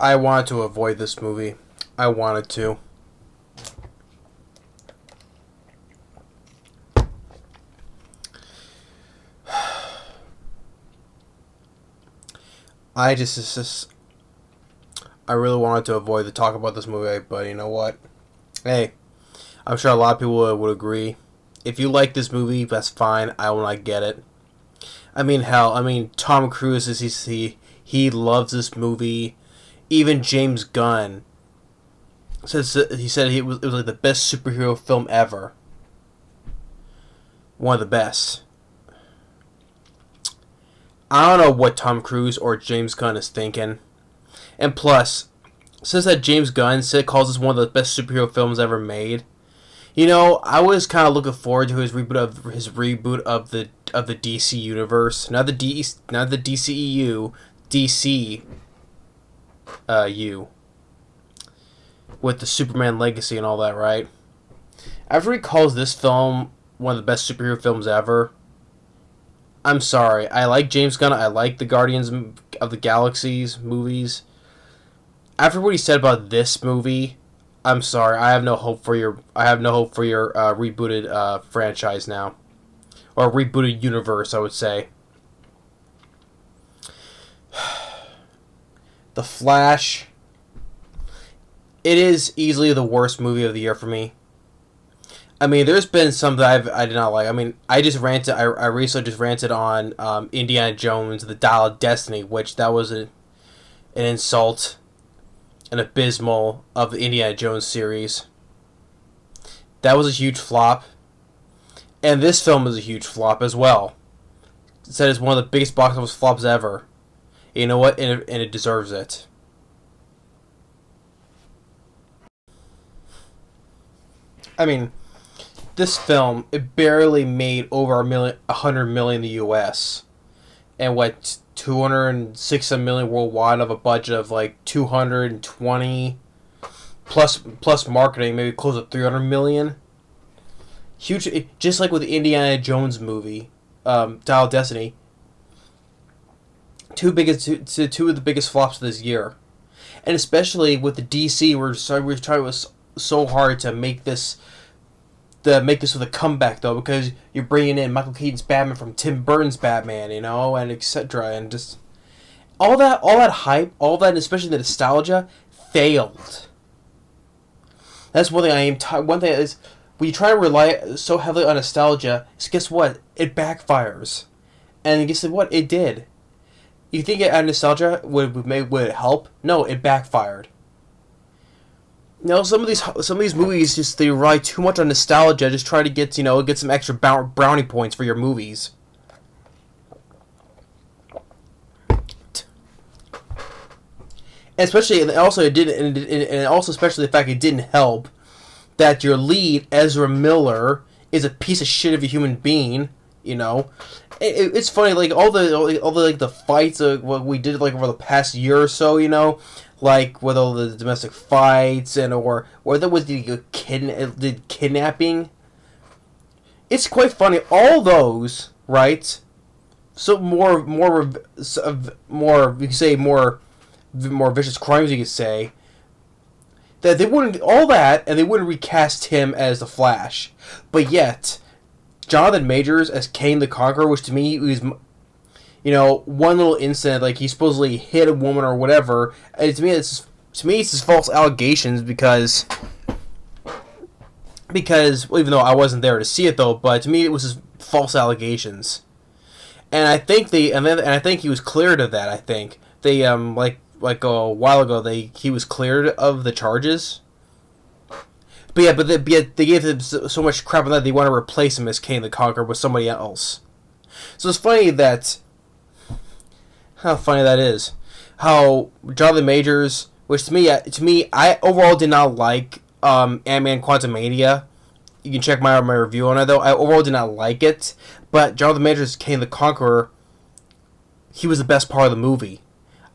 I wanted to avoid this movie. I wanted to. I really wanted to avoid the talk about this movie, but you know what? Hey, I'm sure a lot of people would agree. If you like this movie, that's fine. I will not get it. I mean, hell, Tom Cruise he loves this movie. Even James Gunn he said it was like the best superhero film ever. One of the best. I don't know what Tom Cruise or James Gunn is thinking. And plus, since that James Gunn calls this one of the best superhero films ever made, you know, I was kind of looking forward to his reboot of the DC universe, not the DCEU, DC. With the Superman legacy and all that, right? After he calls this film one of the best superhero films ever, I'm sorry. I like James Gunn. I like the Guardians of the Galaxies movies. After what he said about this movie, I'm sorry. I have no hope for your rebooted franchise now, or rebooted universe, I would say. The Flash. It is easily the worst movie of the year for me. I mean, there's been some that I did not like. I mean, I recently just ranted on Indiana Jones, The Dial of Destiny, which that was an insult, an abysmal of the Indiana Jones series. That was a huge flop. And this film is a huge flop as well. It said it's one of the biggest box office flops ever. You know what? And it deserves it. I mean, this film, it barely made over $100 million in the U.S. and what, 206 million worldwide of a budget of like 220 plus marketing, maybe close to 300 million. Huge, just like with the Indiana Jones movie, Dial of Destiny. Two of the biggest flops of this year, and especially with the DC, we're trying so hard to make this with a comeback though, because you're bringing in Michael Keaton's Batman from Tim Burton's Batman, you know, and etc. And just all that hype, all that, especially the nostalgia, failed. That's one thing one thing is when you try to rely so heavily on nostalgia, guess what? It backfires, and guess what? It did. You think nostalgia would it help? No, it backfired. No, some of these movies just they rely too much on nostalgia. Just try to get some extra brownie points for your movies. And especially, and also especially the fact it didn't help that your lead Ezra Miller is a piece of shit of a human being. You know. It's funny, like all the fights what we did like over the past year or so, you know, like with all the domestic fights or there was the kidnapping. It's quite funny. All those, right? So more you could say more vicious crimes, you could say. That they wouldn't all that, and they wouldn't recast him as the Flash, but yet Jonathan Majors as Kane the Conqueror, which to me was, one little incident, like he supposedly hit a woman or whatever. And to me, it's just false allegations because well, even though I wasn't there to see it though, but to me it was just false allegations. And I think I think he was cleared of that. I think they like a while ago he was cleared of the charges. But they gave him so much crap on that they want to replace him as Kane the Conqueror with somebody else. So it's funny how funny that is. How Jonathan Majors, which to me, I overall did not like Ant-Man Quantumania. You can check my review on it though. I overall did not like it, but Jonathan Majors Kane the Conqueror he was the best part of the movie.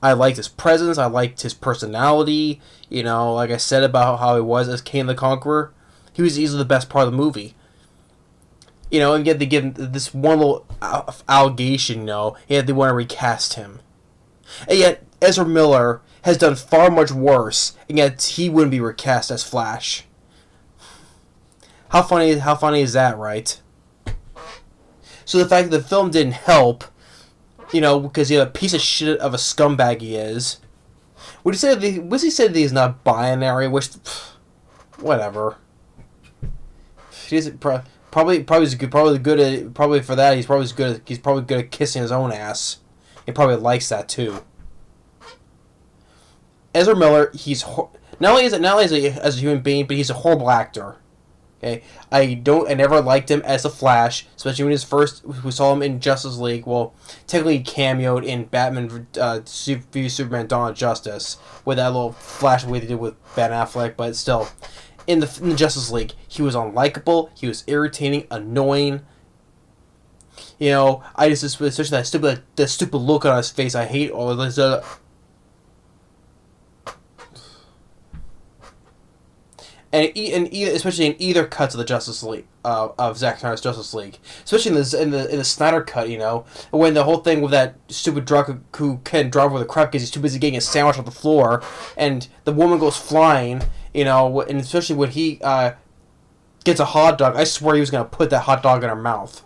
I liked his presence. I liked his personality. You know, like I said about how he was as Kane the Conqueror. He was easily the best part of the movie. You know, and yet they give him this one little allegation, you know, yet they want to recast him. And yet, Ezra Miller has done far much worse, and yet he wouldn't be recast as Flash. How funny is that, right? So the fact that the film didn't help, you know, because he had a piece of shit of a scumbag he is. Would he say that he's not binary? Which, whatever. He's probably good at kissing his own ass. He probably likes that too. Ezra Miller, he's not only as a human being, but he's a horrible actor. Okay, I never liked him as a Flash, especially when we saw him in Justice League. Well, technically he cameoed in Batman v Superman: Dawn of Justice with that little Flash way they did with Ben Affleck, but still, in the Justice League, he was unlikable. He was irritating, annoying. You know, especially that stupid look on his face. I hate all this. Especially in either cuts of the Justice League of Zack Snyder's Justice League, especially in the Snyder cut, you know, when the whole thing with that stupid drunk who can't drive with a crap because he's too busy getting a sandwich off the floor, and the woman goes flying, you know, and especially when he gets a hot dog, I swear he was gonna put that hot dog in her mouth.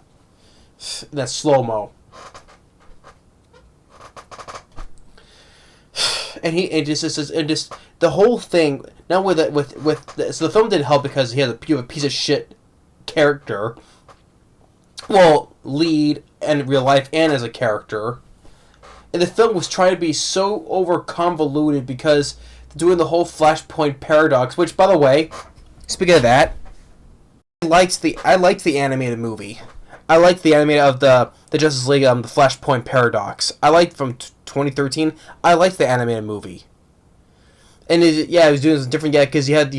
That's slow mo. And the whole thing. Now so the film didn't help because you have a piece of shit character. Well, lead in real life and as a character. And the film was trying to be so over convoluted because doing the whole Flashpoint paradox. Which, by the way, speaking of that, I liked the animated movie. I liked the animated of the Justice League, the Flashpoint paradox. I liked from 2013. I liked the animated movie. And he was doing something different, because he had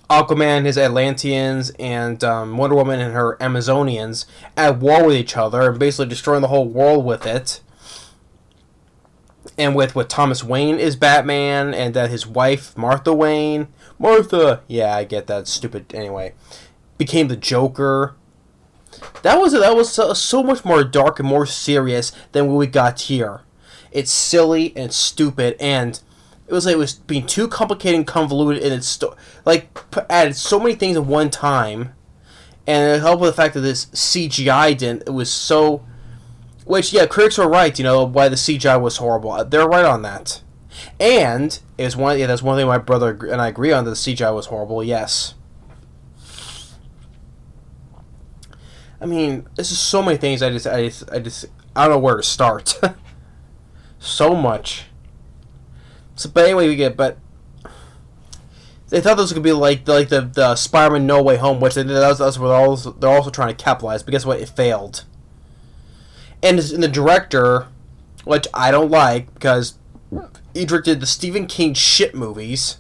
Aquaman, his Atlanteans, and Wonder Woman and her Amazonians at war with each other and basically destroying the whole world with it. And with Thomas Wayne is Batman, and that his wife Martha, yeah, I get that, stupid. Anyway, became the Joker. That was so much more dark and more serious than what we got here. It's silly and stupid, and it was being too complicated and convoluted, and it's added so many things at one time, and it helped with the fact that this CGI didn't. It was so, which critics were right. You know why the CGI was horrible. They're right on that, and that's one thing my brother and I agree on, that the CGI was horrible. Yes. I mean, this is so many things. I don't know where to start. So much. But anyway, they thought this was gonna be like the Spider-Man No Way Home, which that's what they're also trying to capitalize. But guess what? It failed. And the director, which I don't like, because he directed the Stephen King shit movies.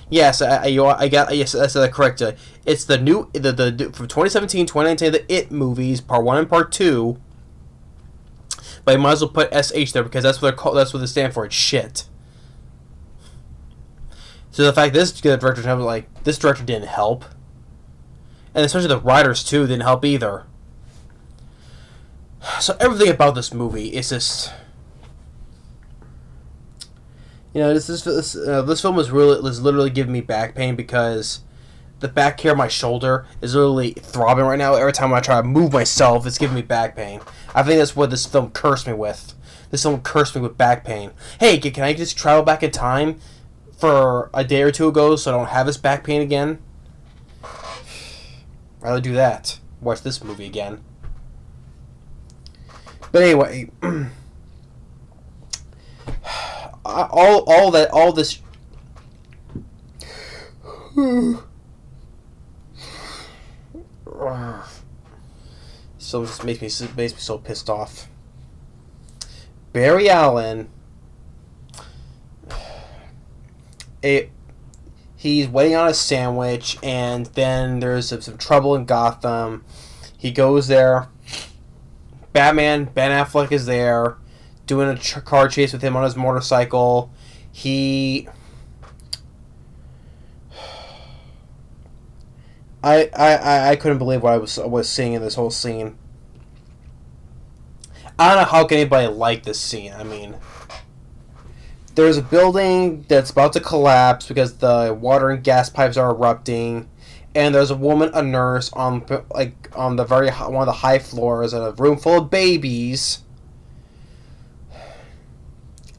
Yes, I said that correct. It's the new from 2017, 2019, the It movies, Part 1 and Part 2. But I might as well put SH there because that's what they're called. That's what they stand for. It's shit. So the fact this director didn't help, and especially the writers too didn't help either. So everything about this movie is just, this film was literally giving me back pain because the back here of my shoulder is literally throbbing right now. Every time I try to move myself, it's giving me back pain. I think that's what this film cursed me with. This film cursed me with back pain. Hey, can I just travel back in time for a day or two ago so I don't have this back pain again? I'd rather do that. Watch this movie again. But anyway, all this. So it just makes me so pissed off. Barry Allen, he's waiting on a sandwich, and then there's some trouble in Gotham. He goes there, Ben Affleck is there, doing a car chase with him on his motorcycle. I couldn't believe what I was seeing in this whole scene. I don't know how can anybody like this scene. I mean, there's a building that's about to collapse because the water and gas pipes are erupting, and there's a woman, a nurse, on the one of the high floors in a room full of babies.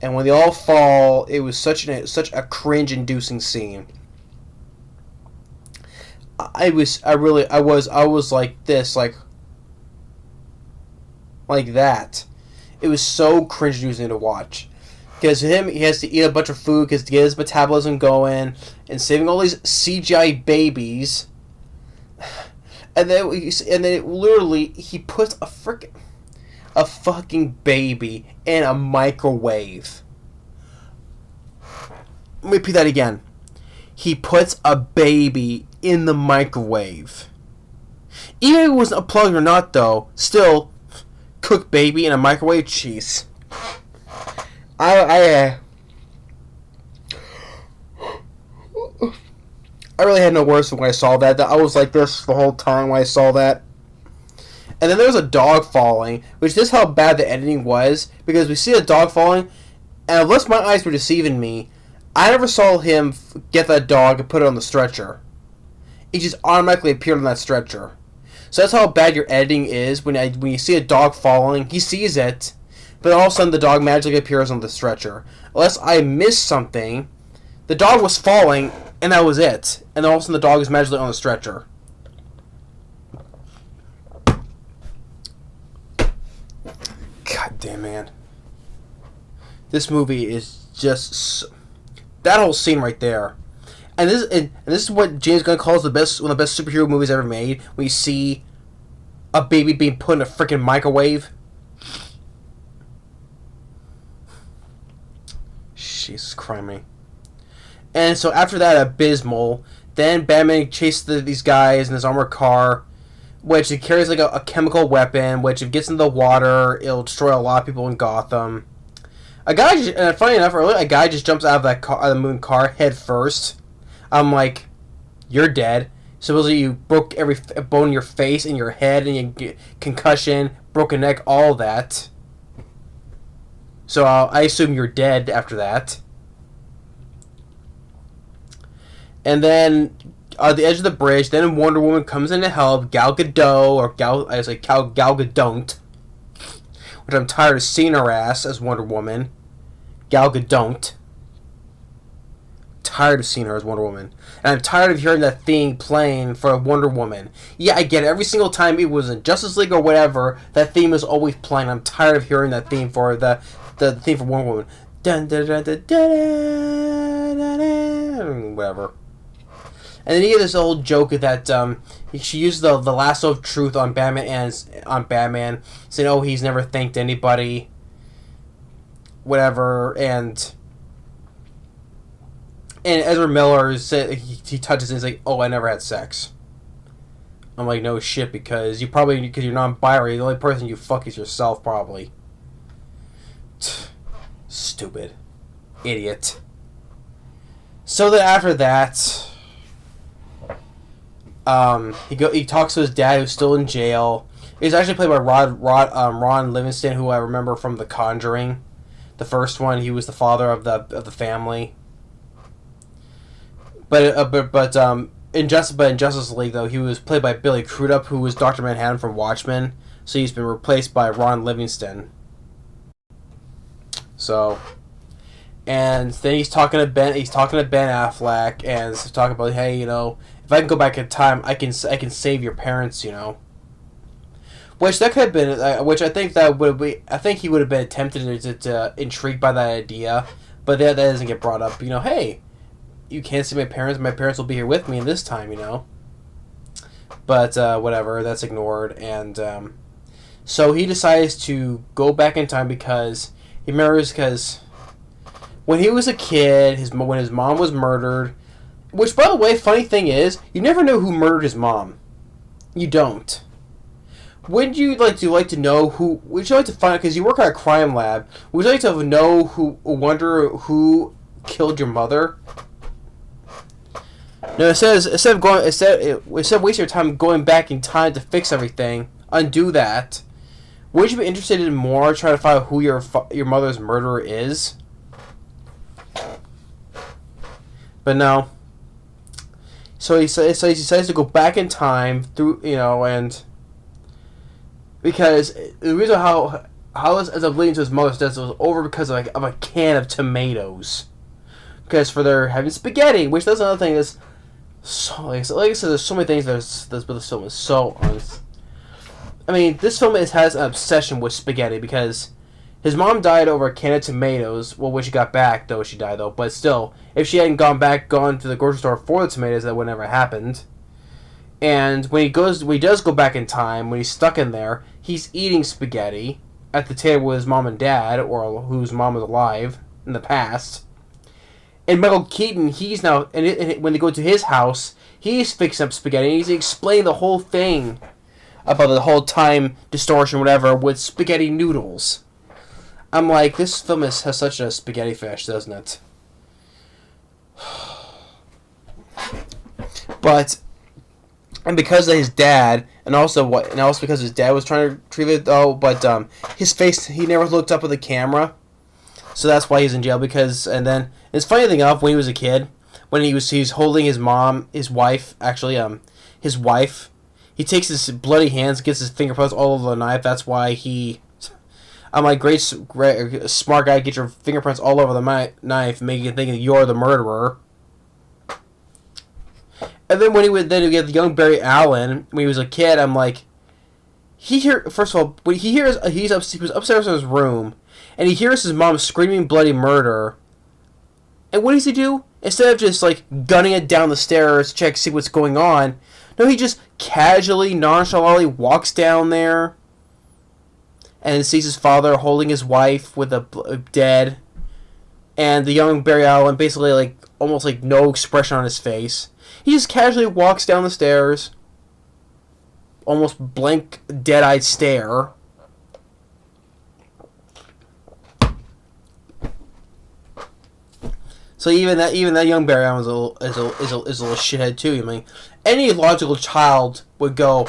And when they all fall, it was such a cringe-inducing scene. I was like this, like that. It was so cringe-inducing to watch. Because he has to eat a bunch of food because to get his metabolism going, and saving all these CGI babies. And then literally he puts a fucking baby in a microwave. Let me repeat that again. He puts a baby in the microwave. Even if it wasn't a plug or not, though, still, cook baby in a microwave? Jeez. I really had no words when I saw that. I was like this the whole time when I saw that. And then there was a dog falling, which is how bad the editing was, because we see a dog falling, and unless my eyes were deceiving me, I never saw him get that dog and put it on the stretcher. It just automatically appeared on that stretcher. So that's how bad your editing is when you see a dog falling. He sees it, but all of a sudden the dog magically appears on the stretcher. Unless I missed something, the dog was falling, and that was it. And then all of a sudden the dog is magically on the stretcher. God damn, man. This movie is just... that whole scene right there. And this is what James Gunn calls one of the best superhero movies ever made. When you see a baby being put in a freaking microwave. Jesus Christ. And so after that, abysmal. Then Batman chases these guys in his armored car, which it carries like a chemical weapon, which if it gets in the water, it'll destroy a lot of people in Gotham. Funny enough, earlier, a guy just jumps out of that car, the moon car head first. I'm like, you're dead. Supposedly you broke every bone in your face and your head, and you get concussion, broken neck, all that. So I assume you're dead after that. And then at the edge of the bridge, then Wonder Woman comes in to help Gal Gadot, which I'm tired of seeing her ass as Wonder Woman. Gal Gadot. Tired of seeing her as Wonder Woman. And I'm tired of hearing that theme playing for Wonder Woman. Yeah, I get it. Every single time it was in Justice League or whatever, that theme is always playing. I'm tired of hearing that theme for the theme for Wonder Woman. Dun, dun, dun, dun, dun, dun, dun, whatever. And then you get this old joke that she used the lasso of truth on Batman saying, "Oh, he's never thanked anybody." Whatever, and Ezra Miller said he touches it and he's like, "Oh, I never had sex." I'm like, no shit, because you're non-binary, the only person you fuck is yourself, probably. Stupid. Idiot. So then after that, he talks to his dad who's still in jail. He's actually played by Ron Livingston, who I remember from The Conjuring. The first one, he was the father of the family. But in Justice League, though, he was played by Billy Crudup, who was Dr. Manhattan from Watchmen. So he's been replaced by Ron Livingston. So, and then he's talking to Ben Affleck, and talking about, hey, if I can go back in time, I can save your parents, Which that could have been, which I think he would have been tempted to intrigued by that idea, but that doesn't get brought up. Hey, you can't see my parents will be here with me this time, But whatever, that's ignored, and so he decides to go back in time because he remembers when he was a kid, when his mom was murdered. Which, by the way, funny thing is, you never know who murdered his mom. You don't. Would you like to know who? Would you like to find? Because you work at a crime lab. Would you like to know who? Wonder who killed your mother? No, it says instead of waste your time going back in time to fix everything, undo that. Would you be interested in more trying to find out who your mother's murderer is? But no. So he decides to go back in time through and because the reason how this ends up leading to his mother's death was over because of a can of tomatoes. Because for their having spaghetti, which that's another thing is so like I said, there's so many things this film is so honest. I mean, this film has an obsession with spaghetti because his mom died over a can of tomatoes. Well, when she got back, though, she died, though. But still, if she hadn't gone to the grocery store for the tomatoes, that would never have happened. And when he does go back in time, when he's stuck in there, he's eating spaghetti at the table with his mom and dad, or whose mom was alive in the past. And Michael Keaton, he's now, when they go to his house, he's fixing up spaghetti, and he's explaining the whole thing about the whole time distortion, whatever, with spaghetti noodles. I'm like, this film has such a spaghetti fetish, doesn't it? But, and because of his dad, and also because his dad was trying to retrieve it, though, but his face, he never looked up at the camera, so that's why he's in jail. Because, and then it's funny thing enough, when he was a kid, when he was holding his wife, he takes his bloody hands, gets his fingerprints all over the knife. That's why I'm like, great, smart guy, get your fingerprints all over the knife, making you think that you're the murderer. And then when we get the young Barry Allen, when he was a kid, I'm like, first of all, when he was upstairs in his room, and he hears his mom screaming bloody murder, and what does he do? Instead of just, gunning it down the stairs to see what's going on, no, he just casually, nonchalantly walks down there, and sees his father holding his wife with a dead, and the young Barry Allen basically almost no expression on his face. He just casually walks down the stairs, almost blank, dead-eyed stare. So even that young Barry Allen is a little shithead too. I mean, any logical child would go.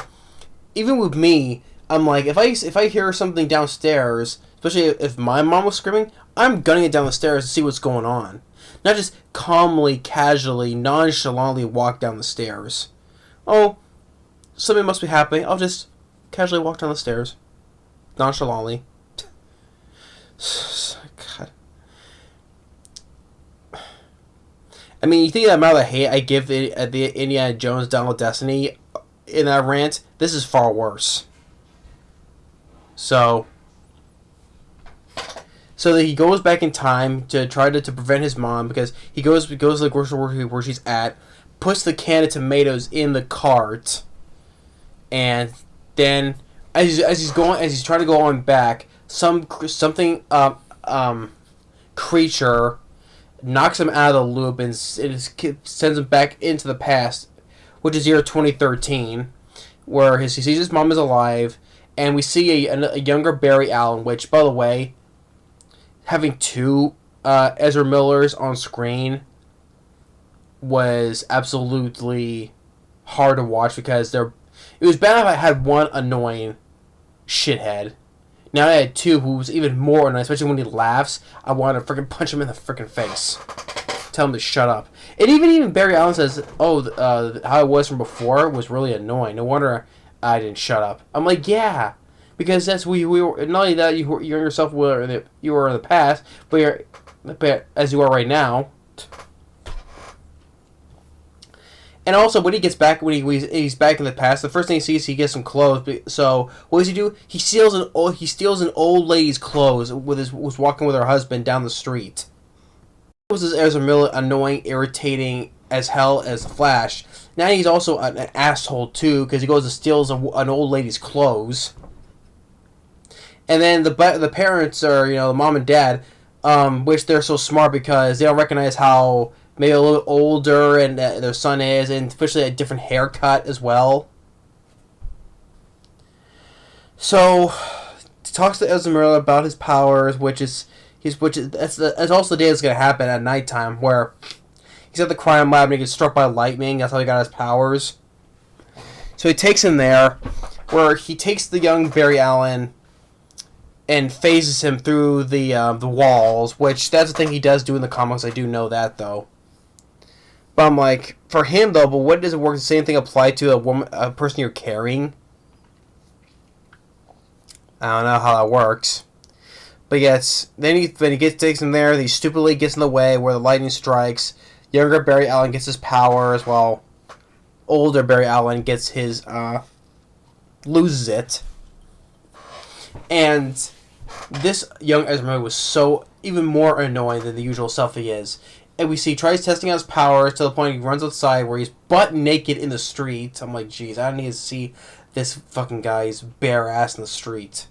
Even with me, I'm like, if I hear something downstairs, especially if my mom was screaming, I'm gunning it down the stairs to see what's going on. Not just calmly, casually, nonchalantly walk down the stairs. Oh, something must be happening. I'll just casually walk down the stairs. Nonchalantly. God. I mean, you think the amount of hate I give the Indiana Jones Dawn of Destiny in that rant? This is far worse. So that he goes back in time to try to prevent his mom, because he goes to the grocery store where she's at, puts the can of tomatoes in the cart, and then as he's trying to go on back, something creature knocks him out of the loop and sends him back into the past, which is year 2013, where he sees his mom is alive, and we see a younger Barry Allen, which, by the way, having two Ezra Millers on screen was absolutely hard to watch, because it was bad if I had one annoying shithead. Now I had two who was even more annoying, especially when he laughs. I wanted to freaking punch him in the freaking face. Tell him to shut up. And even Barry Allen says, how it was from before was really annoying. No wonder I didn't shut up. I'm like, yeah. Because that's we were, not only that you yourself were in the past, but as you are right now. And also, when he gets back, he's back in the past, the first thing he sees, he gets some clothes. So what does he do? He steals an old lady's clothes was walking with her husband down the street. It was Ezra Miller, annoying, irritating as hell as the Flash. Now he's also an asshole too, because he goes and steals an old lady's clothes. And then the parents are, the mom and dad, which they're so smart because they don't recognize how maybe a little older and their son is, and especially a different haircut as well. So, talks to Ezra Miller about his powers, that's also the day that's gonna happen at nighttime, where he's at the crime lab and he gets struck by lightning. That's how he got his powers. So he takes him there, where he takes the young Barry Allen and phases him through the walls, which that's the thing he does do in the comics. I do know that though. But I'm like, for him though, but what does it work? The same thing apply to a person you're carrying? I don't know how that works. But yes, then when he takes him there, he stupidly gets in the way where the lightning strikes. Younger Barry Allen gets his powers, while older Barry Allen gets his loses it. And this young Ezra Miller was so even more annoying than the usual self he is. And we see he tries testing out his powers to the point he runs outside where he's butt naked in the street. I'm like, geez, I don't need to see this fucking guy's bare ass in the street.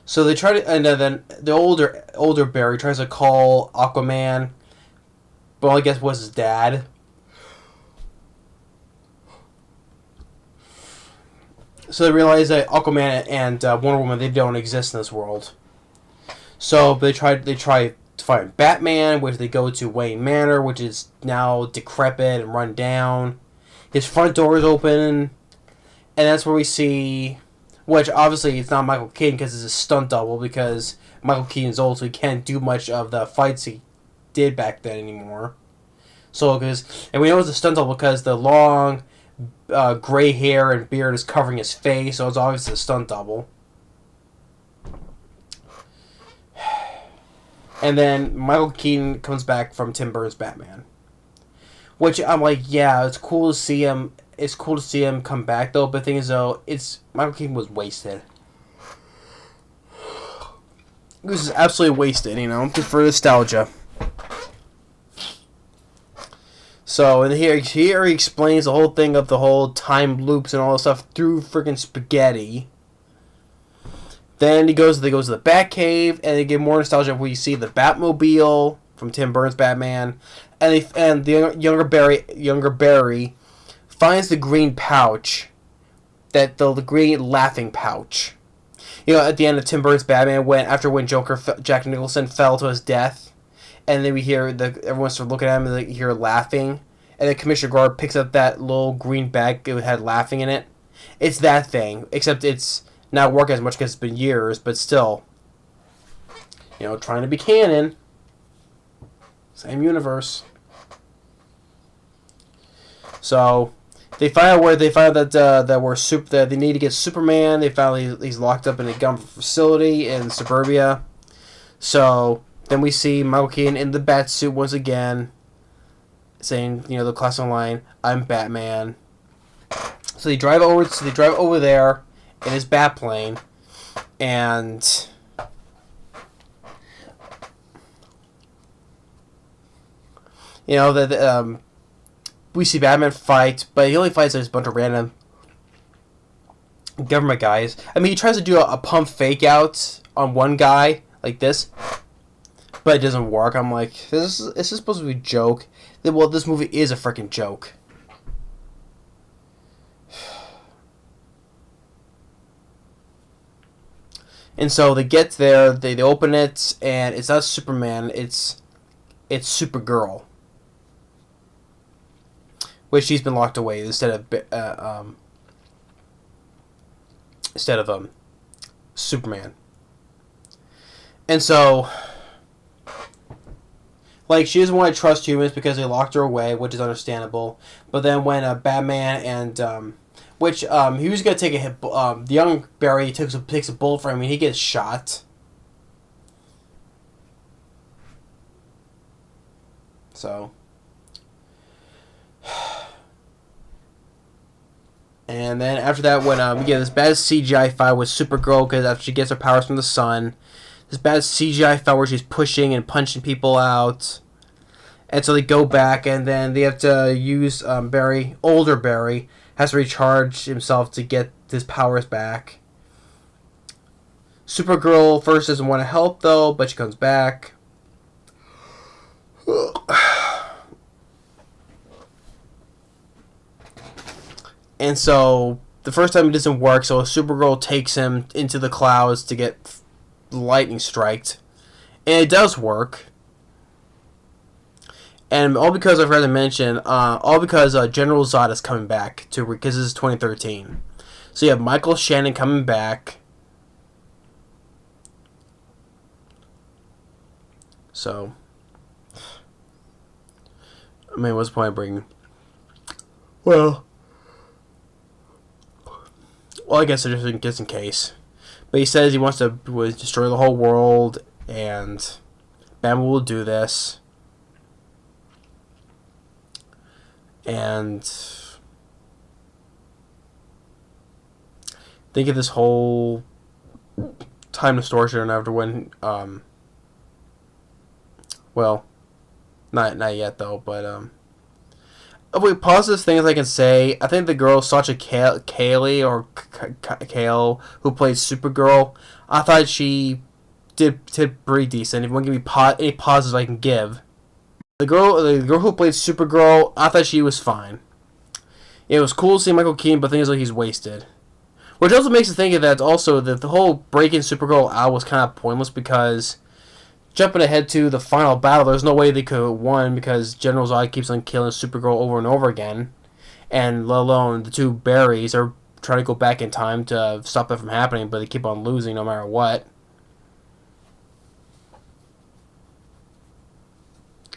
So they try to, and then the older Barry tries to call Aquaman, but all I guess was his dad. So they realize that Aquaman and Wonder Woman, they don't exist in this world. So they try to find Batman, which they go to Wayne Manor, which is now decrepit and run down. His front door is open, and that's where we see, which obviously it's not Michael Keaton because it's a stunt double, because Michael Keaton's old, so he can't do much of the fights he did back then anymore. So, and we know it's a stunt double because the long gray hair and beard is covering his face, so it's obviously a stunt double. And then Michael Keaton comes back from Tim Burton's Batman, which I'm like, yeah, it's cool to see him. It's cool to see him come back though. But the thing is though, Michael Keaton was wasted. He was absolutely wasted, just for nostalgia. So, and here he explains the whole thing of the whole time loops and all this stuff through freaking spaghetti. Then they go to the Batcave, and they get more nostalgia where you see the Batmobile from Tim Burton's Batman, and the younger Barry finds the green pouch, the green laughing pouch. At the end of Tim Burton's Batman, when Jack Nicholson fell to his death, and then we hear everyone start looking at him, and they hear laughing, and then Commissioner Gordon picks up that little green bag that had laughing in it. It's that thing, except it's not working as much because it's been years, but still, trying to be canon. Same universe. So they find out that they need to get Superman. They found he's locked up in a government facility in suburbia. So then we see Michael Keaton in the bat suit once again, saying, the classic line, "I'm Batman." So they drive over there in his bat plane, and we see Batman fight, but he only fights a bunch of random government guys. I mean, he tries to do a pump fake out on one guy like this, but it doesn't work. I'm like, this is supposed to be a joke. Well, this movie is a freaking joke. And so they get there, they open it, and it's not Superman, it's Supergirl, which she's been locked away instead of Superman. And so, she doesn't want to trust humans because they locked her away, which is understandable. But then when Batman and he was gonna take a hit. The young Barry takes a bullet for him, and he gets shot. So, and then after that, when we get this bad CGI fight with Supergirl, because after she gets her powers from the sun, this bad CGI fight where she's pushing and punching people out, and so they go back, and then they have to use older Barry has to recharge himself to get his powers back. Supergirl first doesn't want to help though, but she comes back. And so the first time it doesn't work, so Supergirl takes him into the clouds to get lightning striked. And it does work. And all because I forgot to mention, all because General Zod is coming back because this is 2013. So you have Michael Shannon coming back. So, I mean, what's the point of bringing? Well, I guess just in case. But he says he wants to destroy the whole world, and Batman will do this. And think of this whole time distortion after when, well, not yet though, but wait, positive things I can say. I think the girl Sasha Calle or Calle who played Supergirl, I thought she did pretty decent. If you want to give me any positives I can give. The girl who played Supergirl, I thought she was fine. It was cool to see Michael Keaton, but the thing is, like, he's wasted. Which also makes you think of that also that the whole breaking Supergirl out was kind of pointless because jumping ahead to the final battle, there's no way they could have won because General Zod keeps on killing Supergirl over and over again, and let alone the two Barrys are trying to go back in time to stop that from happening, but they keep on losing no matter what.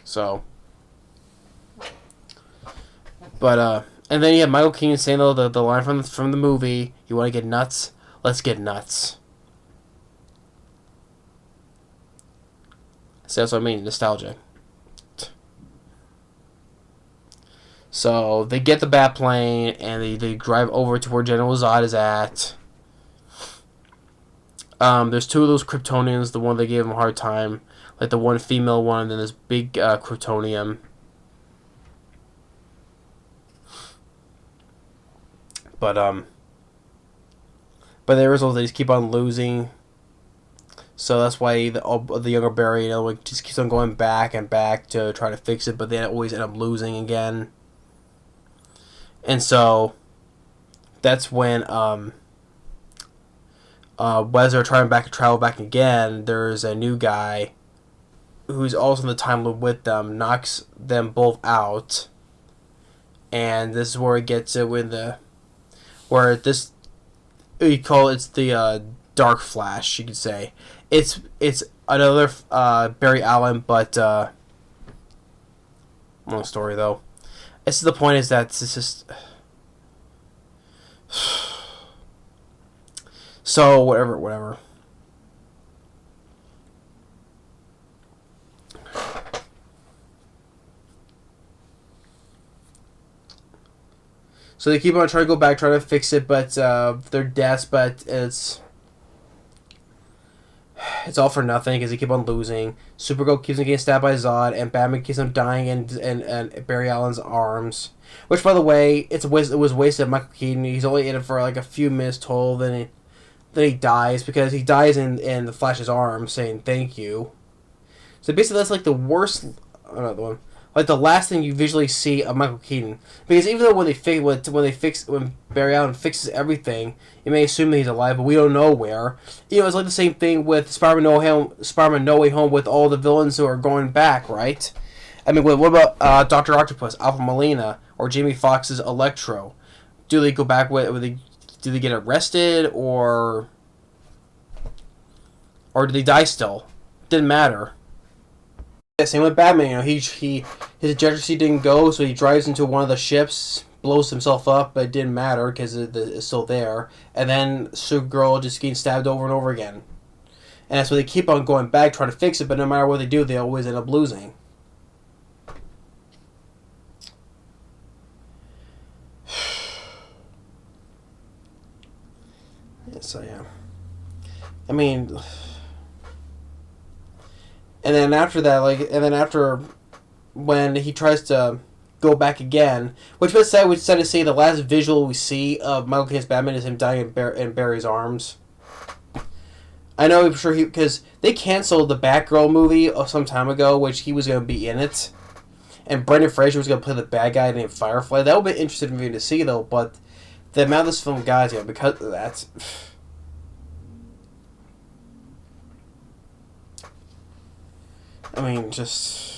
So, but and then you have Michael Keaton saying the line from the movie, "You want to get nuts? Let's get nuts." So that's what I mean, nostalgia. So they get the Batplane and they drive over to where General Zod is at. There's two of those Kryptonians, the one they gave him a hard time. Like the one female one, and then this big Kryptonian. But the result is they just keep on losing. So that's why the younger Barry, just keeps on going back and back to try to fix it, but they always end up losing again. And so that's when as they're trying to travel back again, there's a new guy who's also in the time loop with them, knocks them both out, and this is where it gets it with it's the Dark Flash, you could say. It's another Barry Allen, but long story though. It's the point is that it's just so whatever. So they keep on trying to go back, trying to fix it, but they're desperate. It's all for nothing because they keep on losing. Supergirl keeps on getting stabbed by Zod, and Batman keeps on dying in Barry Allen's arms. Which, by the way, it was wasted. Michael Keaton, he's only in it for like a few minutes total. Then he dies because he dies in the Flash's arms, saying thank you. So basically, that's like the worst. Another one. Like the last thing you visually see of Michael Keaton, because even though when Barry Allen fixes everything, you may assume that he's alive, but we don't know where. It's like the same thing with Spider-Man No Way Home with all the villains who are going back, right? I mean, what about Dr. Octopus, Alpha Molina, or Jamie Foxx's Electro? Do they go back do they get arrested or do they die still? Didn't matter. Yeah, same with Batman. His ejector seat didn't go, so he drives into one of the ships, blows himself up, but it didn't matter because it's still there. And then Supergirl just getting stabbed over and over again. And that's why they keep on going back, trying to fix it, but no matter what they do, they always end up losing. So yeah. I mean, and then after that, when he tries to go back again, which was sad to say the last visual we see of Michael Keaton's Batman is him dying in Barry's arms. I know, I'm sure because they canceled the Batgirl movie some time ago, which he was going to be in it, and Brendan Fraser was going to play the bad guy named Firefly. That would be interesting for me to see though, but the amount this film got, because of that. I mean, just.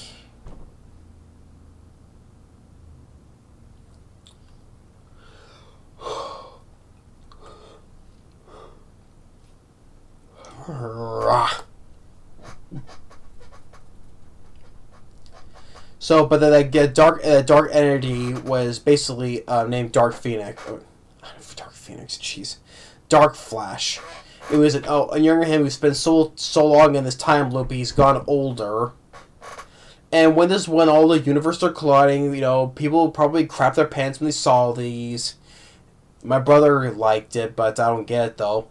So, but then that dark entity was basically named Dark Phoenix. Oh, Dark Phoenix, jeez, Dark Flash. It was a younger him who spent so long in this time loop. He's gone older, and when all the universes are colliding, people probably crap their pants when they saw these. My brother liked it, but I don't get it though.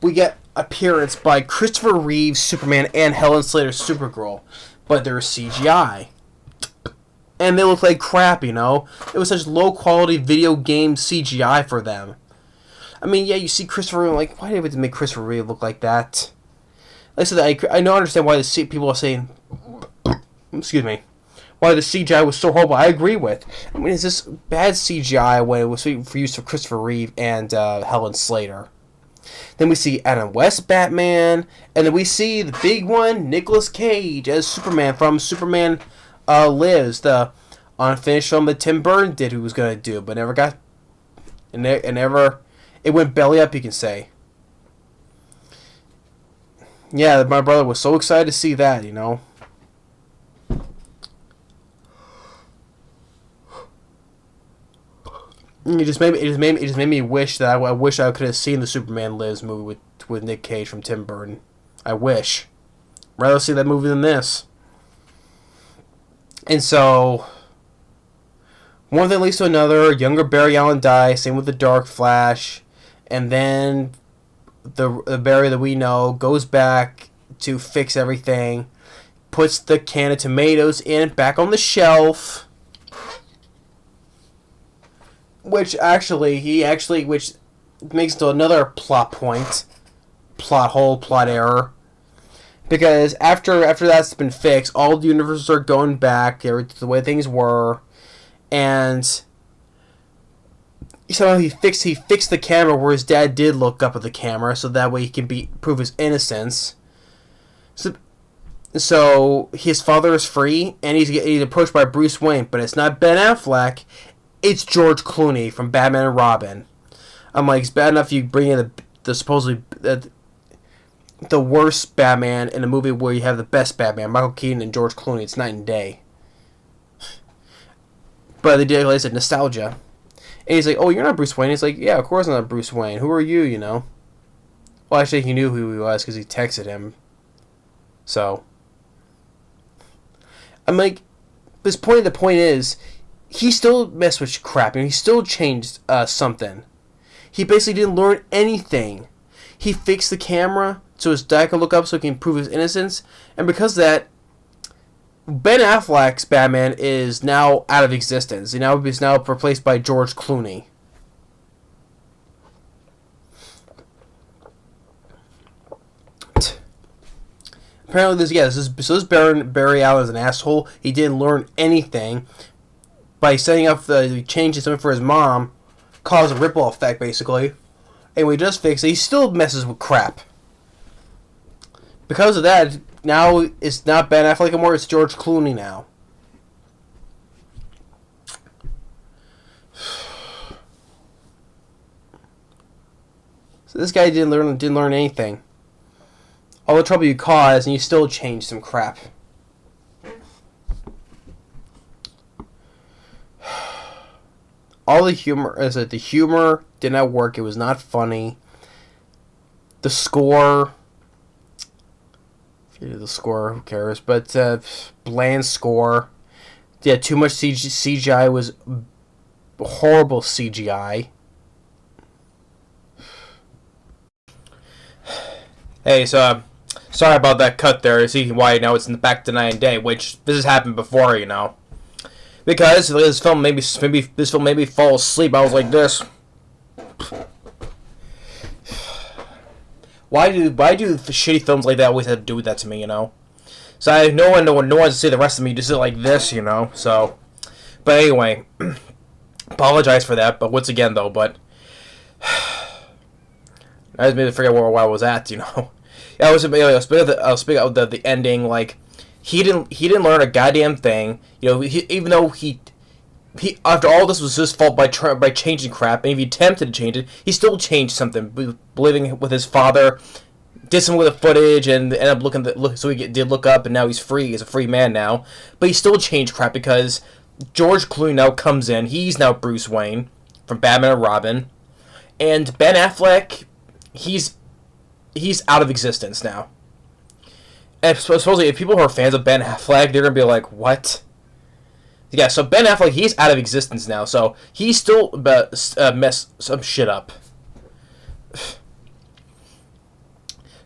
We get appearance by Christopher Reeve's Superman and Helen Slater's Supergirl, but they're CGI. And they look like crap, It was such low-quality video game CGI for them. I mean, yeah, you see Christopher Reeve, like, why did they make Christopher Reeve look like that? Like I said, I don't understand why people are saying, excuse me, why the CGI was so horrible. I agree with. I mean, is this bad CGI when it was for use of Christopher Reeve and Helen Slater? Then we see Adam West Batman, and then we see the big one, Nicolas Cage as Superman from Superman Lives, the unfinished film that Tim Burton did, who was going to do, but never got, it went belly up, you can say. Yeah, my brother was so excited to see that, It just made me wish that I wish I could have seen the Superman Lives movie with Nick Cage from Tim Burton. I wish. I'd rather see that movie than this. And so, one thing leads to another. Younger Barry Allen dies. Same with the Dark Flash. And then the Barry that we know goes back to fix everything. Puts the can of tomatoes back on the shelf. Which makes it another plot point. Plot hole, plot error. Because after that's been fixed, all the universes are going back to the way things were, and somehow he fixed the camera where his dad did look up at the camera, so that way he can prove his innocence. So his father is free, and he's approached by Bruce Wayne, but it's not Ben Affleck, it's George Clooney from Batman and Robin. I'm like, it's bad enough you bring in the supposedly the worst Batman in a movie where you have the best Batman, Michael Keaton and George Clooney. It's night and day. But they did, like I said, nostalgia. And he's like, oh, you're not Bruce Wayne. He's like, yeah, of course I'm not Bruce Wayne. Who are you, Well, actually, he knew who he was because he texted him. So, I'm like, the point is, he still messed with crap, and he still changed something. He basically didn't learn anything. He fixed the camera so his dad could look up so he can prove his innocence. And because of that, Ben Affleck's Batman is now out of existence. He's now replaced by George Clooney. Apparently, this Barry Allen is an asshole. He didn't learn anything. By setting up the changes something for his mom, caused a ripple effect, basically. And when he does fix it, he still messes with crap. Because of that, now it's not Ben Affleck anymore, it's George Clooney now. So this guy didn't learn anything. All the trouble you caused, and you still changed some crap. All the humor did not work. It was not funny. The score, who cares? But bland score. Yeah, too much CGI was horrible CGI. Hey, so sorry about that cut there. You see why now it's in the back to night and day, which this has happened before, Because this film made me fall asleep. I was like this. Why do shitty films like that always have to do that to me? So no one to see the rest of me just like this. So, but anyway, apologize for that. But once again, though, I just made me forget where I was at. Yeah, I was speaking of the ending. Like, he didn't learn a goddamn thing. Even though he after all this was his fault by changing crap, and if he attempted to change it, he still changed something. Believing with his father, did something with the footage, and ended up so he did look up, and now he's free. He's a free man now, but he still changed crap because George Clooney now comes in. He's now Bruce Wayne from Batman and Robin, and Ben Affleck, he's out of existence now. And supposedly, if people who are fans of Ben Affleck, they're gonna be like, "What?" Yeah, so Ben Affleck, he's out of existence now. So he's still messed some shit up.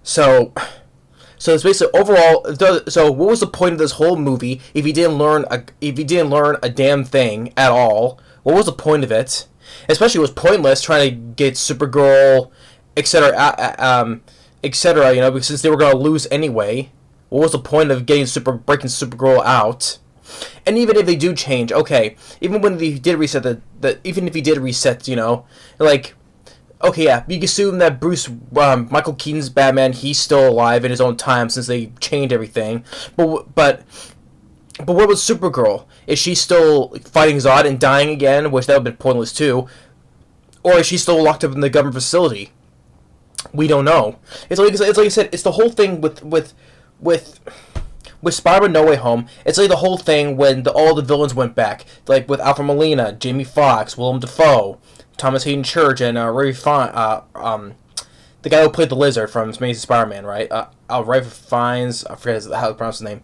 So it's basically overall. So what was the point of this whole movie if he didn't learn a damn thing at all? What was the point of it? Especially, it was pointless trying to get Supergirl, etc., etc. Because since they were gonna lose anyway, what was the point of breaking Supergirl out? And even if they do change, okay, even when they did reset even if he did reset, like. Okay, yeah, you can assume that Michael Keaton's Batman, he's still alive in his own time since they changed everything. But what about Supergirl? Is she still fighting Zod and dying again, which that would have been pointless too? Or is she still locked up in the government facility? We don't know. It's like I said, it's the whole thing with Spider-Man No Way Home. It's like the whole thing when all the villains went back, like with Alfred Molina, Jamie Foxx, Willem Dafoe, Thomas Hayden Church, and Ray the guy who played the Lizard from Amazing Spider-Man, right? Ray Fiennes, I forget how to pronounce his name.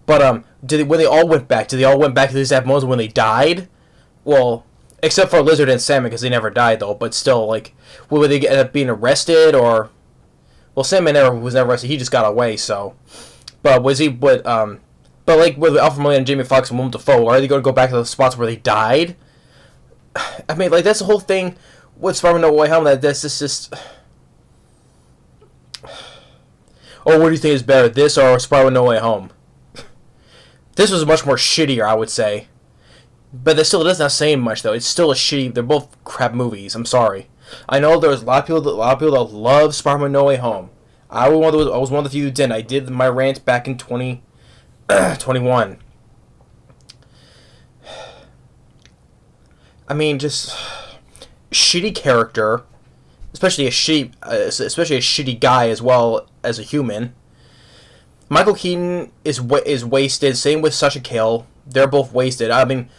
But when they all went back, did they all went back to these exact moments when they died? Well, except for Lizard and Sandman, because they never died though. But still, like, would they end up being arrested or? Well, Sandman was never arrested. He just got away. So, but was he? But like with Alfred Molina and Jamie Foxx and Willem Dafoe, are they going to go back to the spots where they died? I mean, like, that's the whole thing with Spider-Man No Way Home. That's just. Or what do you think is better, this or Spider-Man No Way Home? This was much more shittier, I would say. But that still doesn't say much, though. It's still a shitty. They're both crap movies. I'm sorry. I know there's a lot of people that love Spider-Man No Way Home. I was one of the few who didn't. I did my rant back in 2021. I mean, just shitty character, especially a shitty guy as well as a human. Michael Keaton is wasted. Same with Sasha Calle. They're both wasted. I mean,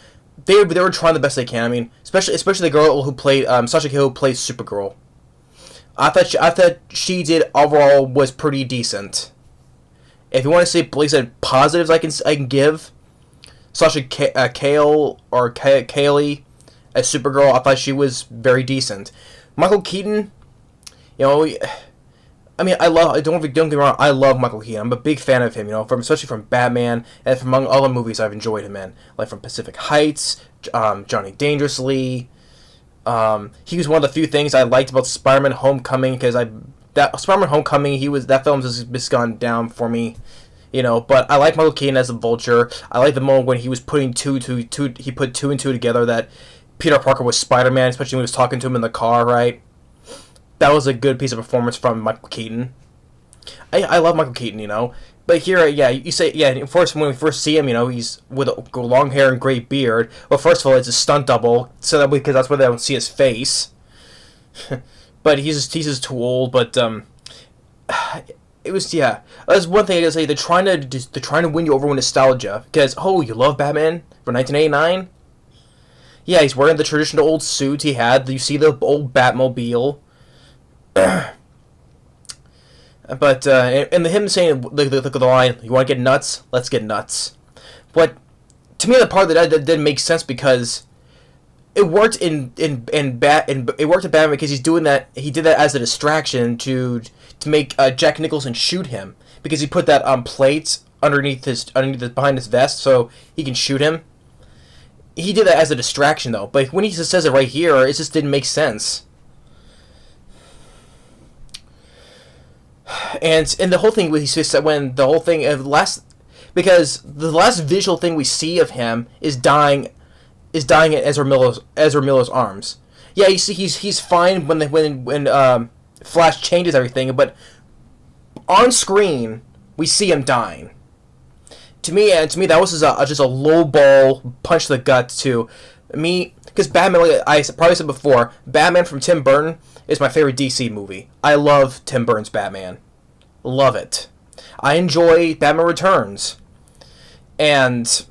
they were trying the best they can. I mean, especially the girl who played Sasha Calle, who plays Supergirl. I thought she did overall was pretty decent. If you want to say positives, I can give Sasha Calle or Calle as Supergirl. I thought she was very decent. Michael Keaton, I mean, don't get me wrong, I love Michael Keaton. I'm a big fan of him, especially from Batman and from among other movies I've enjoyed him in, like from Pacific Heights, Johnny Dangerously. He was one of the few things I liked about Spider-Man Homecoming, because Spider-Man Homecoming, that film has just gone down for me. But I like Michael Keaton as a Vulture. I like the moment when he was putting he put two and two together, that Peter Parker was Spider-Man, especially when he was talking to him in the car, right? That was a good piece of performance from Michael Keaton. I love Michael Keaton, But here, you say, first, when we first see him, he's with a long hair and great beard. Well, first of all, it's a stunt double, because that's where they don't see his face. But he's just too old, but, it was, that's one thing I gotta say. They're trying to win you over with nostalgia, because, you love Batman from 1989? Yeah, he's wearing the traditional old suit he had. You see the old Batmobile. But and him saying the line, "You want to get nuts? Let's get nuts." But to me, the part that didn't make sense, because it worked it worked in Batman, because he did that as a distraction to make Jack Nicholson shoot him, because he put that plate behind his vest so he can shoot him. He did that as a distraction, though. But when he just says it right here, it just didn't make sense. And the whole thing, because the last visual thing we see of him is dying in Ezra Miller's arms. Yeah, you see, he's fine when Flash changes everything, but on screen we see him dying. To me, that was just a low ball punch to the gut to me. Because Batman, like I probably said before, Batman from Tim Burton is my favorite DC movie. I love Tim Burton's Batman, love it. I enjoy Batman Returns, and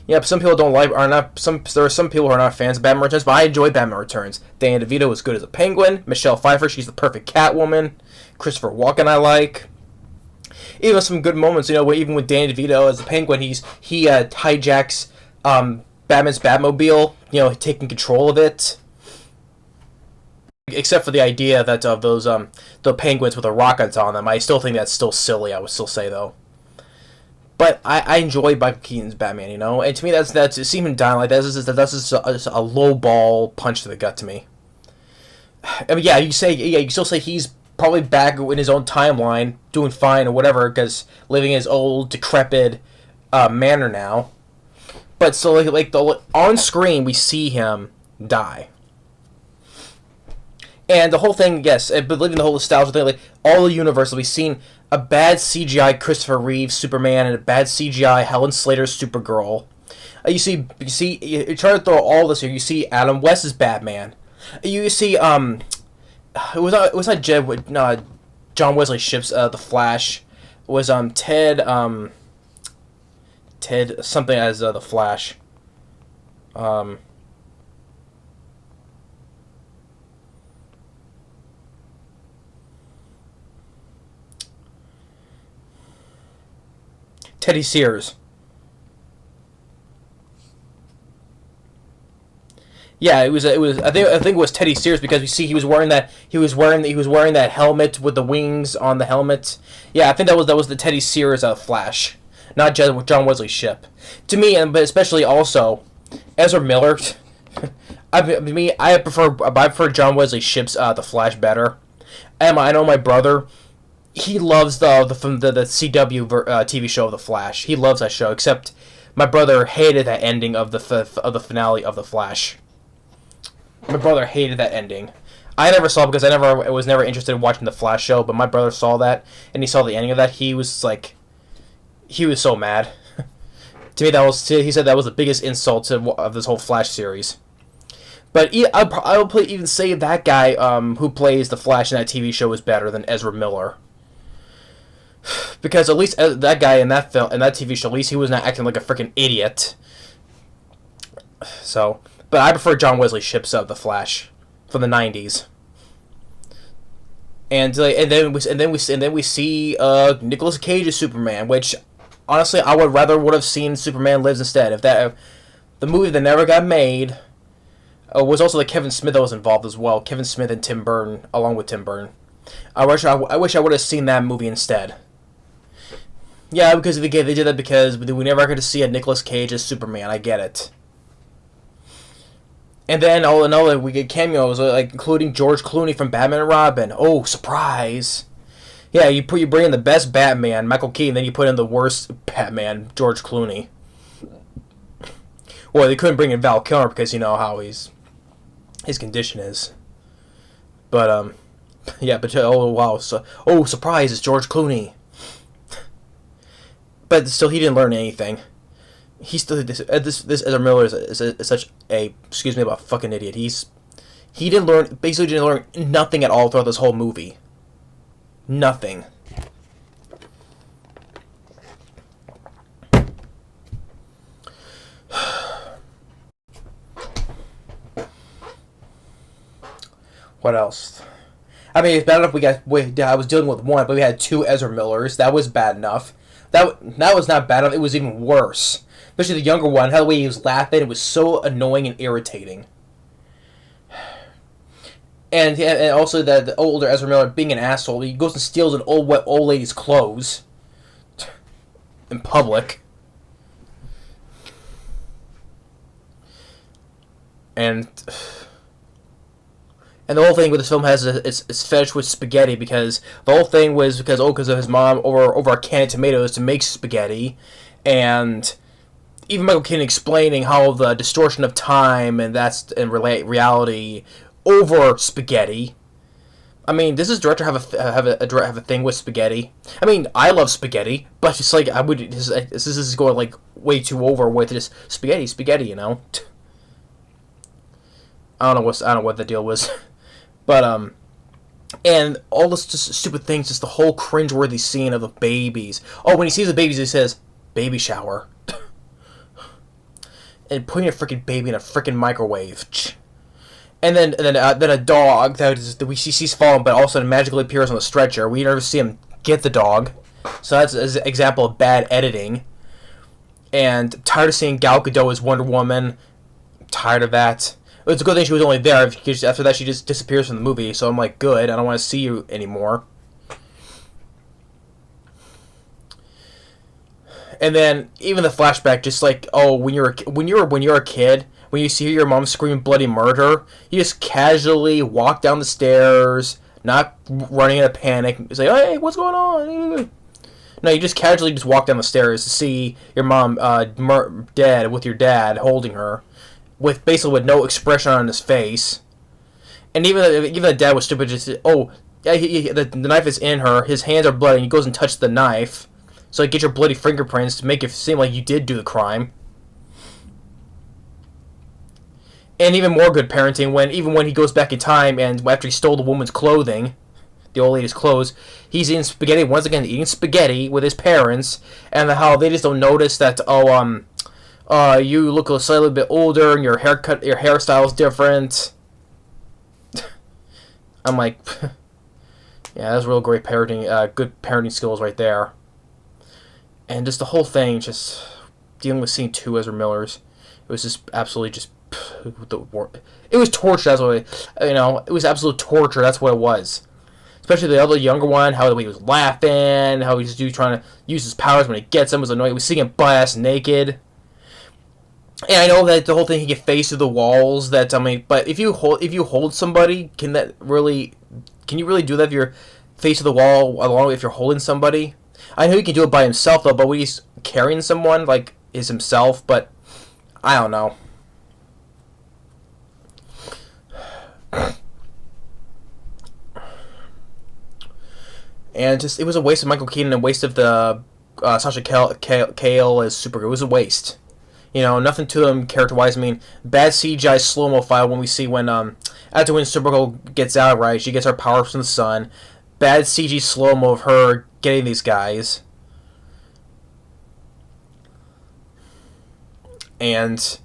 yeah, some people don't like are not some. There are some people who are not fans of Batman Returns, but I enjoy Batman Returns. Danny DeVito is good as a Penguin. Michelle Pfeiffer, she's the perfect Catwoman. Christopher Walken, I like. Even some good moments, even with Danny DeVito as the Penguin, he hijacks Batman's Batmobile, taking control of it. Except for the idea that of those the penguins with the rockets on them, I still think that's still silly. I would still say though. But I enjoy Michael Keaton's Batman, and to me that's seeing him dying like that. That's just a low ball punch to the gut to me. I mean, you can still say he's probably back in his own timeline, doing fine or whatever, because living his old decrepit manner now. But so on screen we see him die. And the whole thing, yes, but leaving the whole nostalgia thing, like all the universe, we've seen a bad CGI Christopher Reeve Superman and a bad CGI Helen Slater Supergirl. You try to throw all this here. You see Adam West's Batman. You see it was not John Wesley Shipp's The Flash. It was Ted something as The Flash. Teddy Sears. Yeah, it was. I think it was Teddy Sears because we see he was wearing that helmet with the wings on the helmet. Yeah, I think that was the Teddy Sears Flash, not John Wesley Shipp. To me, but especially also Ezra Miller. I prefer John Wesley Shipp's The Flash better. And I know my brother. He loves the CW TV show of The Flash. He loves that show. Except my brother hated that ending of the finale of The Flash. My brother hated that ending. I never saw it because I was never interested in watching the Flash show. But my brother saw that and he saw the ending of that. He was so mad. To me, he said that was the biggest insult of this whole Flash series. But I will even say that guy who plays the Flash in that TV show is better than Ezra Miller. Because at least that guy in that TV show, at least he was not acting like a freaking idiot. So, but I prefer John Wesley Shipp's The Flash from the '90s. And then we see Nicolas Cage's Superman, which honestly I would have seen Superman Lives instead. If the movie that never got made was also Kevin Smith that was involved as well. Kevin Smith and Tim Burton, along with Tim Burton. I wish I would have seen that movie instead. Yeah, because they did that because we never got to see a Nicolas Cage as Superman. I get it. And then all in all, we get cameos including George Clooney from Batman and Robin. Oh, surprise! Yeah, you bring in the best Batman, Michael Keaton, then you put in the worst Batman, George Clooney. Well, they couldn't bring in Val Kilmer because you know how his condition is. But yeah, but oh wow, surprise! It's George Clooney. But still, he didn't learn anything. He's still this Ezra Miller is such a about fucking idiot. He didn't learn nothing at all throughout this whole movie. Nothing. What else? I mean, it's bad enough I was dealing with one, but we had two Ezra Millers. That was bad enough. That was not bad enough. It was even worse. Especially the younger one. How the way he was laughing, it was so annoying and irritating. And also the older Ezra Miller being an asshole. He goes and steals an old lady's clothes in public. And the whole thing with this film has it's fetish with spaghetti because the whole thing was because of his mom over a can of tomatoes to make spaghetti, and even Michael Keaton explaining how the distortion of time and that's in reality over spaghetti. I mean, does this director have a thing with spaghetti? I mean, I love spaghetti, but it's like I would. This is going like way too over with just spaghetti. You know. I don't know what the deal was, but and all this just stupid things, just the whole cringeworthy scene of the babies. Oh, when he sees the babies, he says, "Baby shower," and putting a freaking baby in a freaking microwave. And then a dog that we sees falling, but also magically appears on the stretcher. We never see him get the dog, so that's an example of bad editing. And I'm tired of seeing Gal Gadot as Wonder Woman. I'm tired of that. It's a good thing she was only there, because after that she just disappears from the movie. So I'm like, good. I don't want to see you anymore. And then even the flashback, just like, oh, when you're a kid. When you see your mom scream bloody murder, you just casually walk down the stairs, not running in a panic. It's like, hey, what's going on? No, you just casually just walk down the stairs to see your mom dead with your dad holding her, with no expression on his face. And even the dad was stupid. Just the knife is in her. His hands are bloody. And he goes and touches the knife, so you get your bloody fingerprints to make it seem like you did do the crime. And even more good parenting when he goes back in time and after he stole the woman's clothing, the old lady's clothes, he's eating spaghetti once again, eating spaghetti with his parents, and how they just don't notice that you look a slightly bit older and your hairstyle's different. I'm like, yeah, that's real great parenting, good parenting skills right there. And just the whole thing, just dealing with scene 2 Ezra Miller's, it was just absolutely just. It was torture. That's what it was absolute torture. That's what it was. Especially the other younger one, how he was laughing, how he's just trying to use his powers when he gets them was annoying. He was seeing him butt-ass naked. And I know that the whole thing he can face through the walls. But if you hold somebody, can you really do that if you're face to the wall along if you're holding somebody? I know he can do it by himself though, but when he's carrying someone like is himself. But I don't know. And just it was a waste of Michael Keaton and a waste of the Sasha Calle as Supergirl. It was a waste. Nothing to them character-wise. I mean, bad CGI slow-mo file when we see after when Supergirl gets out, right? She gets her power from the sun. Bad CG slow-mo of her getting these guys. And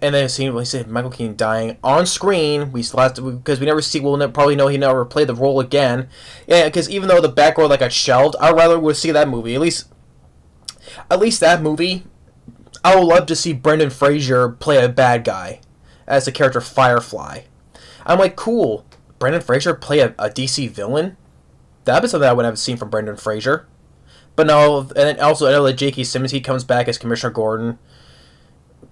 then a scene where he said Michael Keaton dying on screen. Because we never see. We'll probably know he never played the role again. Yeah, because even though the background got shelved, I rather would see that movie. At least that movie. I would love to see Brendan Fraser play a bad guy as the character Firefly. I'm like, cool. Brendan Fraser play a DC villain. That'd be something I would have seen from Brendan Fraser. But no, and then also I know that J.K. Simmons, he comes back as Commissioner Gordon.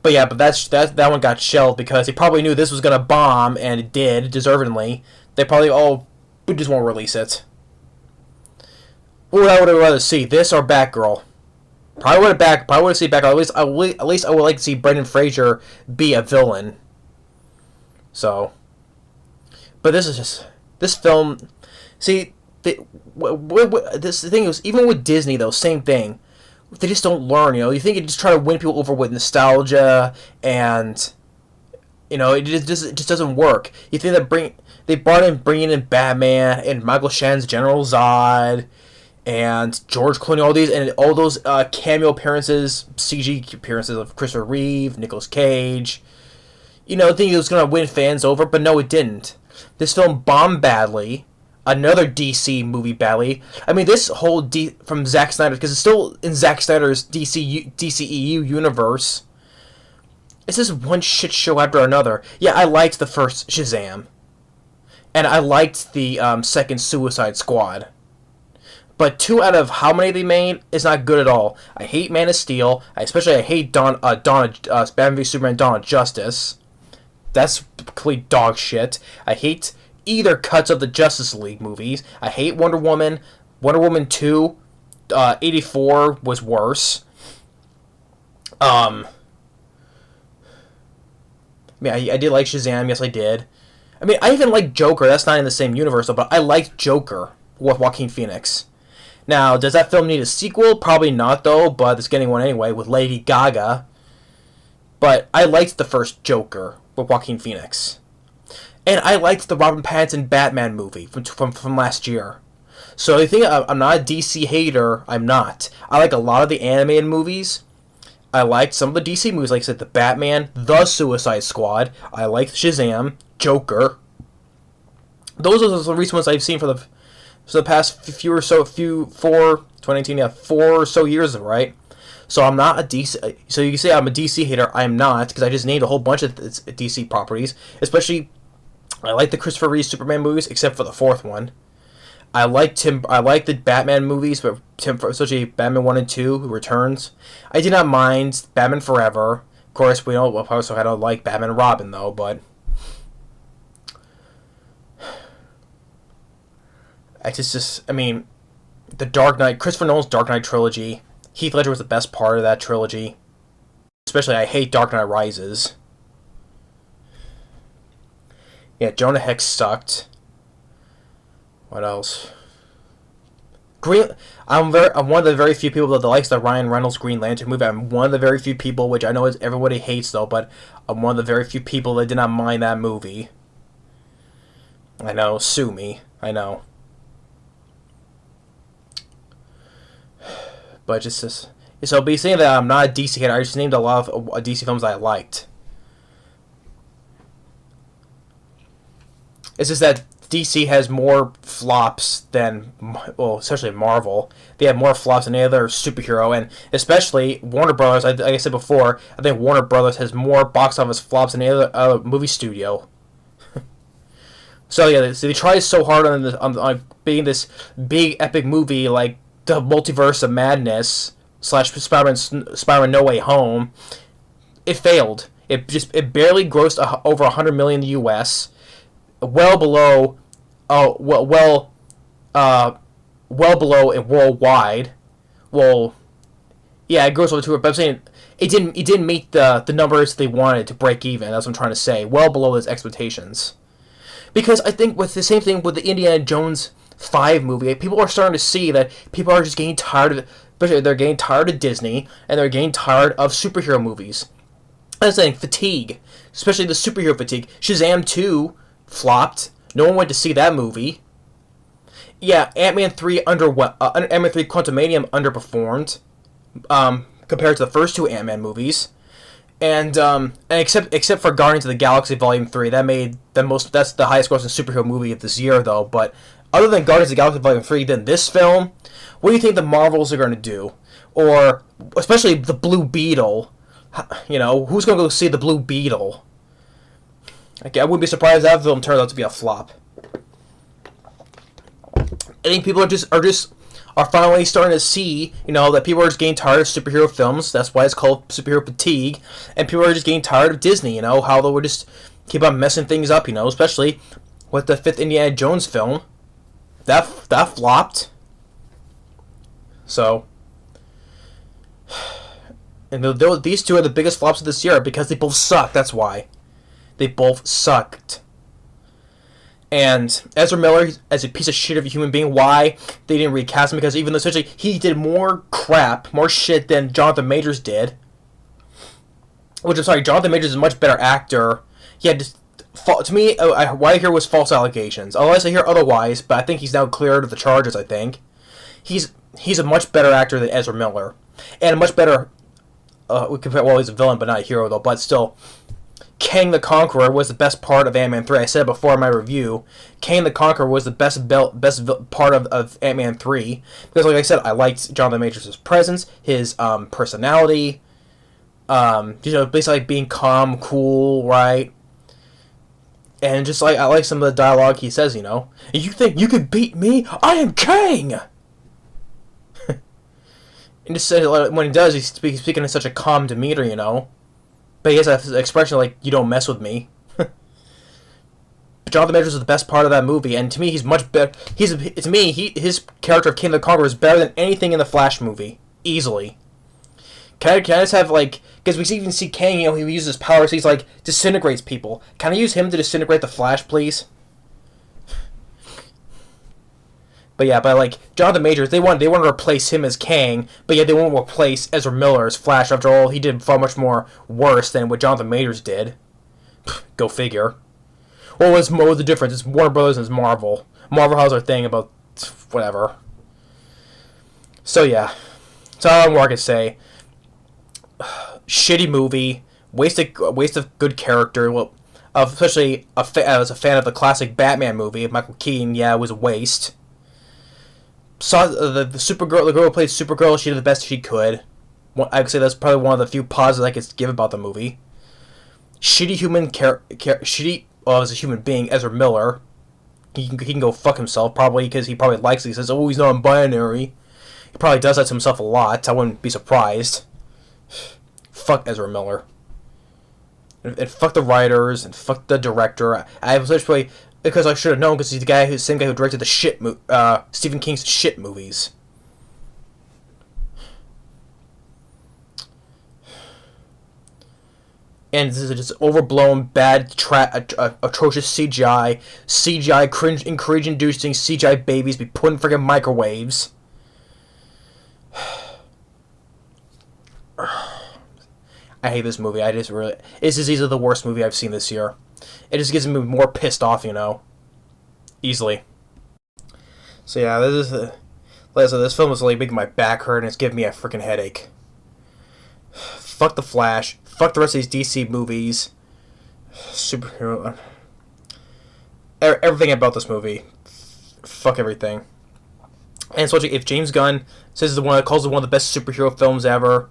But yeah, that one got shelved because he probably knew this was gonna bomb, and it did, deservedly. They probably, we just won't release it. What would I rather see, this or Batgirl? Probably would have seen Batgirl. At least I would like to see Brendan Fraser be a villain. So, but this film. See, the thing is, even with Disney though, same thing. They just don't learn, You think you just try to win people over with nostalgia, and it just doesn't work. You think that bringing in Batman and Michael Shannon's General Zod, and George Clooney, all those cameo appearances, CG appearances of Christopher Reeve, Nicolas Cage. Thinking it was gonna win fans over, but no, it didn't. This film bombed badly. Another DC movie badly. I mean, this whole from Zack Snyder, because it's still in Zack Snyder's DCEU universe. It's just one shit show after another. Yeah, I liked the first Shazam, and I liked the second Suicide Squad. But 2 out of how many they made is not good at all. I hate Man of Steel. I hate Batman v Superman: Dawn of Justice. That's complete dog shit. I hate either cuts of the Justice League movies. I hate Wonder Woman. Wonder Woman 2, 84 was worse. Um, I mean, I did like Shazam. Yes, I did. I mean, I even like Joker. That's not in the same universe, though, but I liked Joker with Joaquin Phoenix. Now, does that film need a sequel? Probably not, though, but it's getting one anyway with Lady Gaga. But I liked the first Joker with Joaquin Phoenix. And I liked the Robert Pattinson Batman movie from last year. So you think I'm not a DC hater? I'm not. I like a lot of the animated movies. I liked some of the DC movies, like I said, the Batman, the Suicide Squad. I liked Shazam, Joker. Those are the recent ones I've seen for the past 4 or so years, right? So I'm not a DC. So you can say I'm a DC hater. I'm not, because I just named a whole bunch of DC properties. Especially, I like the Christopher Reeve Superman movies, except for the fourth one. I like the Batman movies, but especially Batman 1 and 2, who returns. I did not mind Batman Forever. Of course, we know also I don't like Batman and Robin, though, but I mean, the Dark Knight, Christopher Nolan's Dark Knight trilogy, Heath Ledger was the best part of that trilogy. Especially, I hate Dark Knight Rises. Yeah, Jonah Hex sucked. What else? I'm one of the very few people that likes the Ryan Reynolds Green Lantern movie. I'm one of the very few people, which I know everybody hates though, but I'm one of the very few people that did not mind that movie. I know, sue me. I know. But just so be saying that I'm not a DC hater. I just named a lot of DC films I liked. It's just that DC has more flops than, well, especially Marvel. They have more flops than any other superhero, and especially Warner Brothers. Like I said before, I think Warner Brothers has more box office flops than any other movie studio. So yeah, they try so hard on being this big epic movie like the Multiverse of Madness / Spider-Man No Way Home. It failed. It barely grossed over $100 million in the U.S. Well below below it worldwide. Well, yeah, it goes over to it, but I'm saying it didn't meet the numbers they wanted to break even. That's what I'm trying to say. Well below its expectations. Because I think with the same thing with the Indiana Jones 5 movie, people are starting to see that people are just getting tired of it. Especially they're getting tired of Disney, and they're getting tired of superhero movies. I'm saying fatigue, especially the superhero fatigue. Shazam 2 flopped. No one went to see that movie. Yeah, Ant-Man 3 Ant-Man 3 Quantumanium underperformed compared to the first two Ant-Man movies. And except for Guardians of the Galaxy Volume 3, that's the highest grossing superhero movie of this year though, but other than Guardians of the Galaxy Volume 3, then this film, what do you think the Marvels are going to do? Or especially the Blue Beetle. You know, who's going to go see the Blue Beetle? Okay, I wouldn't be surprised if that film turned out to be a flop. I think people are finally starting to see, you know, that people are just getting tired of superhero films. That's why it's called superhero fatigue. And people are just getting tired of Disney, you know, how they would just keep on messing things up, you know, especially with the 5th Indiana Jones film. That flopped. So, and these two are the biggest flops of this year because they both suck. That's why. They both sucked. And Ezra Miller, as a piece of shit of a human being, why they didn't recast him? Because even though essentially he did more crap, more shit than Jonathan Majors did. Which I'm sorry, Jonathan Majors is a much better actor. He had to me, what I hear was false allegations. Unless I hear otherwise, but I think he's now cleared of the charges. I think he's a much better actor than Ezra Miller, and a much better. He's a villain, but not a hero though. But still. Kang the Conqueror was the best part of Ant-Man 3. I said before in my review, Kang the Conqueror was the best part of Ant-Man 3. Because, like I said, I liked Jonathan Majors' presence, his personality, basically like being calm, cool, right? And just like, I like some of the dialogue he says, you know. You think you could beat me? I am Kang! And just when he does, he's speaking in such a calm demeanor, you know. But he has an expression like, you don't mess with me. But Jonathan Majors is the best part of that movie, and to me, he's much better. His character of King the Conqueror is better than anything in the Flash movie. Easily. Can I just have, like, because we even see Kang, he uses his powers, he's like, disintegrates people. Can I use him to disintegrate the Flash, please? But yeah, like, Jonathan Majors, they want to replace him as Kang, but yet they won't replace Ezra Miller as Flash. After all, he did far much more worse than what Jonathan Majors did. Go figure. What was the difference? It's Warner Brothers and it's Marvel. Marvel has their thing about whatever. So yeah, that's all more I can say. Shitty movie, waste of good character. Well, especially I was a fan of the classic Batman movie of Michael Keaton. Yeah, it was a waste. Saw the Supergirl, the girl who played Supergirl. She did the best she could. I would say that's probably one of the few positives I could give about the movie. Shitty human shitty. Well, as a human being, Ezra Miller. He can go fuck himself, probably, because he probably likes it. He says, oh, he's non-binary. He probably does that to himself a lot. I wouldn't be surprised. Fuck Ezra Miller. And fuck the writers, and fuck the director. I was actually, because I should have known, because he's the same guy who directed the Stephen King's shit movies. And this is just overblown, bad, atrocious CGI, cringe-inducing CGI babies be put in friggin' microwaves. I hate this movie. This is easily the worst movie I've seen this year. It just gets me more pissed off, easily. So yeah, this film is like making my back hurt and it's giving me a freaking headache. Fuck the Flash. Fuck the rest of these DC movies. Superhero. Everything about this movie. Fuck everything. And especially if James Gunn calls it one of the best superhero films ever,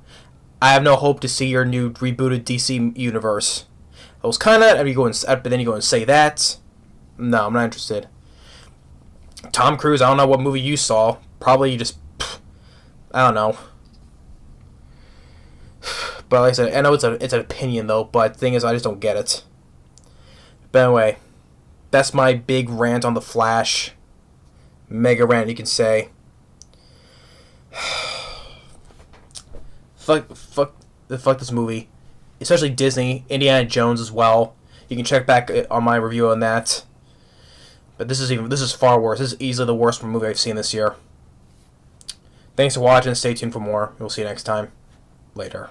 I have no hope to see your new rebooted DC universe. I was kind of, but then you go and say that. No, I'm not interested. Tom Cruise, I don't know what movie you saw. Probably you just, I don't know. But like I said, I know it's an opinion though, but the thing is I just don't get it. But anyway, that's my big rant on the Flash. Mega rant, you can say. Fuck this movie. Especially Disney, Indiana Jones as well. You can check back on my review on that. But this is far worse. This is easily the worst movie I've seen this year. Thanks for watching. Stay tuned for more. We'll see you next time. Later.